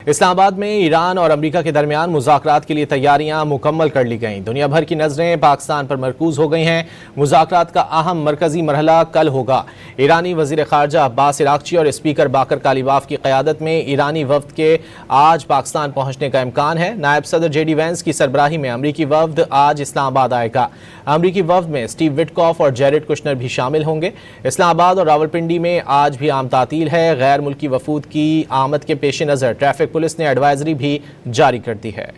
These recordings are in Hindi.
इस्लामाबाद में ईरान और अमेरिका के दरमियान मुज़ाकरात के लिए तैयारियां मुकम्मल कर ली गईं। दुनिया भर की नज़रें पाकिस्तान पर मरकूज हो गई हैं। मुज़ाकरात का अहम मरकजी मरहला कल होगा। ईरानी वज़ीर ख़ारजा अब्बास इराक़ची और स्पीकर बाकर कालीबाफ की क़यादत में ईरानी वफ़द के आज पाकिस्तान पहुँचने का इम्कान है। नायब सदर JD वैंस की सरबराही में अमरीकी वफ़द आज इस्लामाबाद आएगा। अमरीकी वफ़द में स्टीव विटकॉफ और जेरेड कुशनर भी शामिल होंगे। इस्लामाबाद और रावलपिंडी में आज भी आम तातील है। गैर मुल्की वफूद की आमद के पेश नज़र ट्रैफिक पुलिस ने एडवाइजरी भी जारी कर दी है।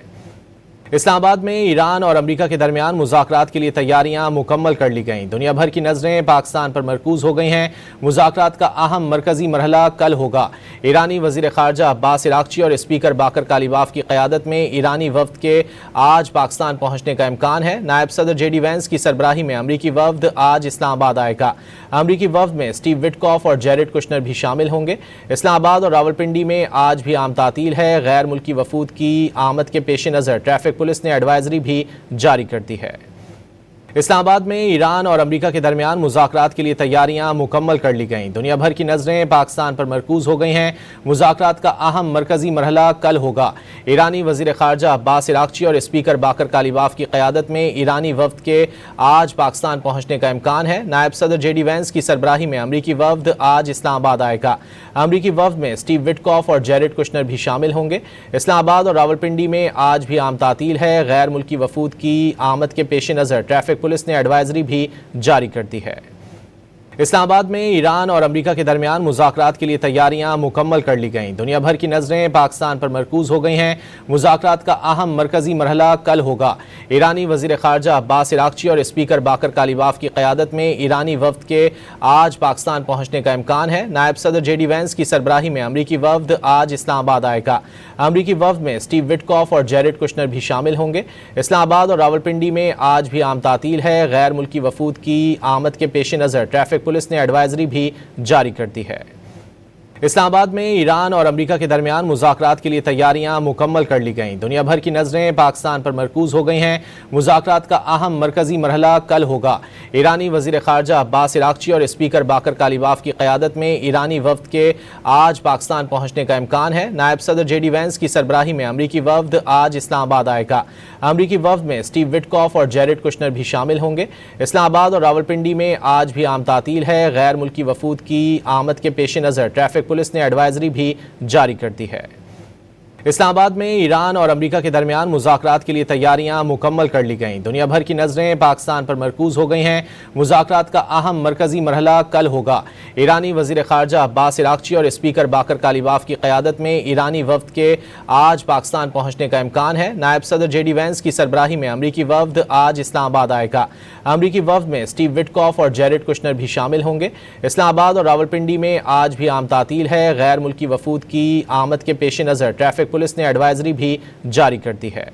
इस्लामाबाद में ईरान और अमेरिका के दरमियान मुज़ाकरात के लिए तैयारियां मुकम्मल कर ली गईं। दुनिया भर की नज़रें पाकिस्तान पर मरकूज हो गई हैं। मुज़ाकरात का अहम मरकजी मरहला कल होगा। ईरानी वज़ीर ख़ारजा अब्बास इराक़ची और स्पीकर बाकर कालीबाफ की क़यादत में ईरानी वफ़द के आज पाकिस्तान पहुँचने का इम्कान है। नायब सदर JD वैंस की सरबराही में अमरीकी वफ़द आज इस्लामाबाद आएगा। अमरीकी वफ़द में स्टीव विटकॉफ और जेरेड कुशनर भी शामिल होंगे। इस्लामाबाद और रावलपिंडी में आज भी आम तातील है। गैर मुल्की वफूद की आमद के पेश नज़र ट्रैफिक पुलिस ने एडवाइजरी भी जारी कर दी है। इस्लामाबाद में ईरान और अमेरिका के दरमियान मुज़ाकरात के लिए तैयारियां मुकम्मल कर ली गईं। दुनिया भर की नज़रें पाकिस्तान पर मरकूज हो गई हैं। मुज़ाकरात का अहम मरकजी मरहला कल होगा। ईरानी वज़ीर ख़ारजा अब्बास इराक़ची और स्पीकर बाकर कालीबाफ की क़यादत में ईरानी वफ़द के आज पाकिस्तान पहुँचने का इम्कान है। नायब सदर JD वैंस की सरबराही में अमरीकी वफ़द आज इस्लामाबाद आएगा। अमरीकी वफ़द में स्टीव विटकॉफ और जेरेड कुशनर भी शामिल होंगे। इस्लामाबाद और रावलपिंडी में आज भी आम तातील है। गैर मुल्की वफूद की आमद के पेश नज़र ट्रैफिक पुलिस ने एडवाइजरी भी जारी कर दी है। इस्लामाबाद में ईरान और अमेरिका के दरमियान मुज़ाकरात के लिए तैयारियां मुकम्मल कर ली गईं। दुनिया भर की नज़रें पाकिस्तान पर मरकूज हो गई हैं। मुज़ाकरात का अहम मरकजी मरहला कल होगा। ईरानी वज़ीर ख़ारजा अब्बास इराक़ची और स्पीकर बाकर कालीबाफ की क़यादत में ईरानी वफ़द के आज पाकिस्तान पहुँचने का इम्कान है। नायब सदर JD वैंस की सरबराही में अमरीकी वफ़द आज इस्लामाबाद आएगा। अमरीकी वफ़द में स्टीव विटकॉफ और जेरेड कुशनर भी शामिल होंगे। इस्लामाबाद और रावलपिंडी में आज भी आम तातील है। गैर मुल्की वफूद की आमद के पेश नज़र ट्रैफिक पुलिस ने एडवाइजरी भी जारी कर दी है। इस्लामाबाद में ईरान और अमेरिका के दरमियान मुज़ाकरात के लिए तैयारियां मुकम्मल कर ली गईं। दुनिया भर की नज़रें पाकिस्तान पर मरकूज हो गई हैं। मुज़ाकरात का अहम मरकजी मरहला कल होगा। ईरानी वज़ीर ख़ारजा अब्बास इराक़ची और स्पीकर बाकर कालीबाफ की क़यादत में ईरानी वफ़द के आज पाकिस्तान पहुँचने का इम्कान है। नायब सदर JD वैंस की सरबराही में अमरीकी वफ़द आज इस्लामाबाद आएगा। अमरीकी वफ़द में स्टीव विटकॉफ और जेरेड कुशनर भी शामिल होंगे। इस्लामाबाद और रावलपिंडी में आज भी आम तातील है। गैर मुल्की वफूद की आमद के पेश नज़र ट्रैफिक पुलिस ने एडवाइजरी भी जारी कर दी है। इस्लामाबाद में ईरान और अमेरिका के दरमियान मुज़ाकरात के लिए तैयारियां मुकम्मल कर ली गईं। दुनिया भर की नज़रें पाकिस्तान पर मरकूज हो गई हैं। मुज़ाकरात का अहम मरकजी मरहला कल होगा। ईरानी वज़ीर ख़ारजा अब्बास इराक़ची और स्पीकर बाकर कालीबाफ की क़यादत में ईरानी वफ़द के आज पाकिस्तान पहुँचने का इम्कान है। नायब सदर JD वैंस की सरबराही में अमरीकी वफ़द आज इस्लामाबाद आएगा। अमरीकी वफ़द में स्टीव विटकॉफ और जेरेड कुशनर भी शामिल होंगे। इस्लामाबाद और रावलपिंडी में आज भी आम तातील है। गैर मुल्की वफूद की आमद के पेश नज़र ट्रैफिक पुलिस ने एडवाइजरी भी जारी कर दी है।